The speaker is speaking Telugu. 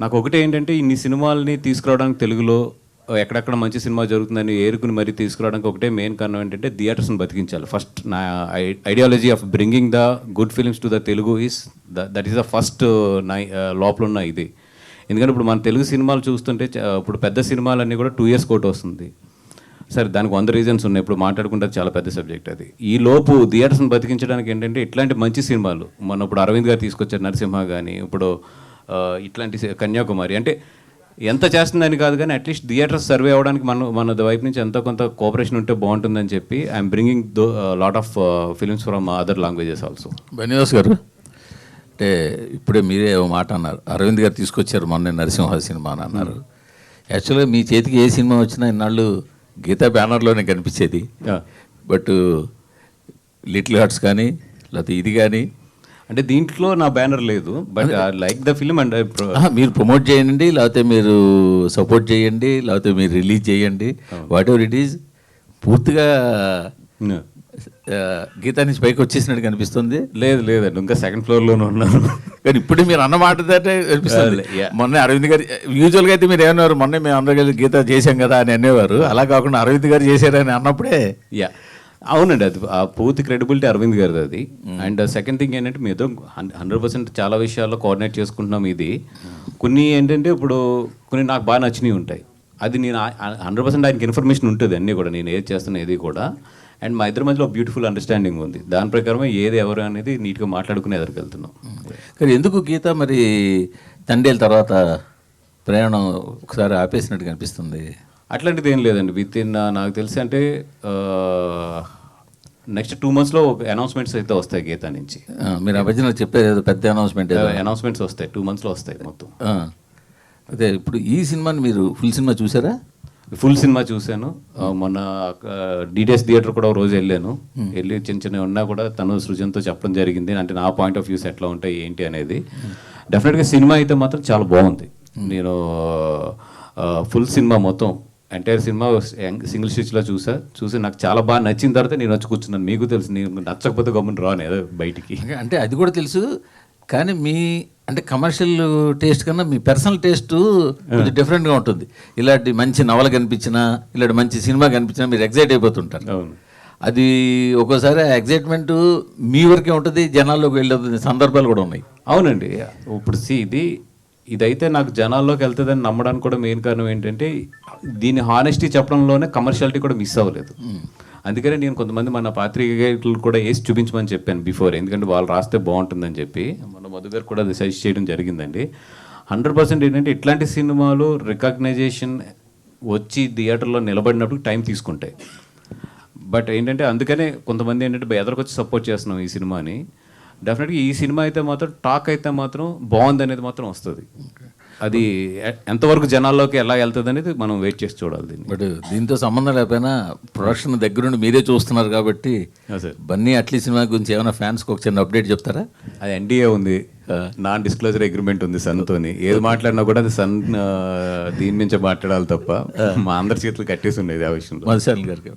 నాకు ఒకటే ఏంటంటే ఇన్ని సినిమాలని తీసుకురావడానికి తెలుగులో ఎక్కడెక్కడ మంచి సినిమా జరుగుతుందని ఏరుకుని మరీ తీసుకురావడానికి ఒకటే మెయిన్ కారణం ఏంటంటే థియేటర్స్ని బతికించాలి. ఫస్ట్ నా ideology of bringing the good films to the Telugu is that is the first లోపల ఉన్న ఇది. ఎందుకంటే ఇప్పుడు మన తెలుగు సినిమాలు చూస్తుంటే ఇప్పుడు పెద్ద సినిమాలన్నీ కూడా 2 years కోట్ వస్తుంది. సరే దానికి 100 reasons ఉన్నాయి, ఇప్పుడు మాట్లాడుకుంటే చాలా పెద్ద సబ్జెక్ట్ అది. ఈ లోపు థియేటర్స్ని బతికించడానికి ఏంటంటే ఇట్లాంటి మంచి సినిమాలు మొన్న ఇప్పుడు అరవింద్ గారు తీసుకొచ్చారు నరసింహ కానీ, ఇప్పుడు ఇట్లాంటి కన్యాకుమారి, అంటే ఎంత చేస్తుందని కాదు కానీ అట్లీస్ట్ థియేటర్స్ సర్వే అవ్వడానికి మన వైపు నుంచి ఎంతో కొంత కోఆపరేషన్ ఉంటే బాగుంటుందని చెప్పి I'm bringing lot of films from other languages also. Bunny Vas గారు, అంటే ఇప్పుడే మీరే ఓ మాట అన్నారు, అరవింద్ గారు తీసుకొచ్చారు మొన్న నరసింహ సినిమా అని అన్నారు. యాక్చువల్గా మీ చేతికి ఏ సినిమా వచ్చినా ఇన్నాళ్ళు గీతా బ్యానర్లోనే కనిపించేది. బట్ లిటిల్ హార్ట్స్ కానీ లేకపోతే ఇది కానీ, అంటే దీంట్లో నా బ్యానర్ లేదు, but like the film and మీరు ప్రమోట్ చేయండి, లేకపోతే మీరు సపోర్ట్ చేయండి, లేకపోతే మీరు రిలీజ్ చేయండి, వాట్ ఎవర్ ఇట్ ఈజ్, పూర్తిగా గీతా నుంచి పైకి వచ్చేసినట్టు కనిపిస్తుంది. లేదండి, ఇంకా 2nd floorలోనే ఉన్నాను. కానీ ఇప్పుడు మీరు అన్నమాట కనిపిస్తుంది. మొన్న అరవింద్ గారు యూజువల్గా అయితే మీరు ఏమన్నారు, మొన్నే మేము అందరూ కలిసి గీత చేశాం కదా అని అనేవారు. అలా కాకుండా అరవింద్ గారు చేశారని అన్నప్పుడే అవునండి, అది ఆ పూర్తి క్రెడిబిలిటీ అరవింద్ గారిది అది. అండ్ సెకండ్ థింగ్ ఏంటంటే మీతో 100% చాలా విషయాల్లో కోఆర్డినేట్ చేసుకుంటున్నాం. ఇది కొన్ని ఏంటంటే ఇప్పుడు కొన్ని నాకు బాగా నచ్చినవి ఉంటాయి, అది నేను 100% ఆయనకి ఇన్ఫర్మేషన్ ఉంటుంది అన్నీ కూడా, నేను ఏది చేస్తున్నా ఏది కూడా. అండ్ మా ఇద్దరి మధ్యలో బ్యూటిఫుల్ అండర్స్టాండింగ్ ఉంది, దాని ప్రకారమే ఏది ఎవరు అనేది నీట్గా మాట్లాడుకుని ఎదురుకెళ్తున్నాం. కానీ ఎందుకు గీత మరి తండేల తర్వాత ప్రయాణం ఒకసారి ఆపేసినట్టు కనిపిస్తుంది? అట్లాంటిది ఏం లేదండి, విత్ ఇన్ నాకు తెలిసి అంటే నెక్స్ట్ 2 monthsలో అనౌన్స్మెంట్స్ అయితే వస్తాయి గీతా నుంచి. మీరు ఆ మధ్యన చెప్పేది పెద్ద అనౌన్స్మెంట్స్ వస్తాయి, 2 monthsలో వస్తాయి మొత్తం. అదే ఇప్పుడు ఈ సినిమాని మీరు ఫుల్ సినిమా చూసారా? ఫుల్ సినిమా చూశాను. మొన్న డిటిఎస్ థియేటర్ కూడా ఒక రోజు వెళ్ళి చిన్న ఉన్నా కూడా తను సృజన్తో చెప్పడం జరిగింది, అంటే నా పాయింట్ ఆఫ్ వ్యూస్ ఎట్లా ఉంటాయి ఏంటి అనేది. డెఫినెట్గా సినిమా అయితే మాత్రం చాలా బాగుంది. నేను ఫుల్ సినిమా మొత్తం ఎంటైర్ సినిమా సింగిల్ స్టిచ్లో చూసి నాకు చాలా బాగా నచ్చిన తర్వాత నేను వచ్చి కూర్చున్నాను. మీకు తెలుసు, నేను నచ్చకపోతే గమ్మున రాను ఏదో బయటికి. అంటే అది కూడా తెలుసు, కానీ మీ అంటే కమర్షియల్ టేస్ట్ కన్నా మీ పర్సనల్ టేస్ట్ కొంచెం డిఫరెంట్గా ఉంటుంది. ఇలాంటి మంచి నవల కనిపించినా, ఇలాంటి మంచి సినిమా కనిపించినా మీరు ఎగ్జైట్ అయిపోతుంటారు. అవును, అది ఒక్కోసారి ఎగ్జైట్మెంట్ మీ వరకే ఉంటుంది, జనాల్లోకి వెళ్ళే సందర్భాలు కూడా ఉన్నాయి. అవునండి, ఇప్పుడు ఇదైతే నాకు జనాల్లోకి వెళ్తుందని నమ్మడానికి కూడా మెయిన్ కారణం ఏంటంటే దీని హానెస్టీ చెప్పడంలోనే కమర్షియాలిటీ కూడా మిస్ అవ్వలేదు. అందుకనే నేను కొంతమంది మన పాత్రికేయులు కూడా వేసి చూపించమని చెప్పాను బిఫోర్, ఎందుకంటే వాళ్ళు రాస్తే బాగుంటుందని చెప్పి. మన మధు గారు కూడా అది సజెస్ట్ చేయడం జరిగిందండి. 100% ఏంటంటే ఇట్లాంటి సినిమాలు రికగ్నైజేషన్ వచ్చి థియేటర్లో నిలబడినప్పుడు టైం తీసుకుంటాయి. బట్ ఏంటంటే అందుకనే కొంతమంది ఏంటంటే ఎదరికొచ్చి సపోర్ట్ చేస్తున్నాం ఈ సినిమాని. డెఫినెట్గా ఈ సినిమా అయితే మాత్రం టాక్ అయితే మాత్రం బాగుంది అనేది మాత్రం వస్తుంది. అది ఎంతవరకు జనాల్లోకి ఎలా వెళ్తుంది అనేది మనం వెయిట్ చేసి చూడాలి దీన్ని. బట్ దీంతో సంబంధం లేకపోయినా ప్రొడక్షన్ దగ్గరుండి మీరే చూస్తున్నారు కాబట్టి బన్నీ అట్లీ సినిమా గురించి ఏమైనా ఫ్యాన్స్కి ఒక చిన్న అప్డేట్ చెప్తారా? అది NDA ఉంది, నాన్ డిస్క్లోజర్ అగ్రిమెంట్ ఉంది సన్తోని. ఏది మాట్లాడినా కూడా అది సన్ దీని నుంచే మాట్లాడాలి తప్ప మా అందరి చేతులు కట్టేసి ఉండేది ఆ విషయంలో. మధుశాలి గారికి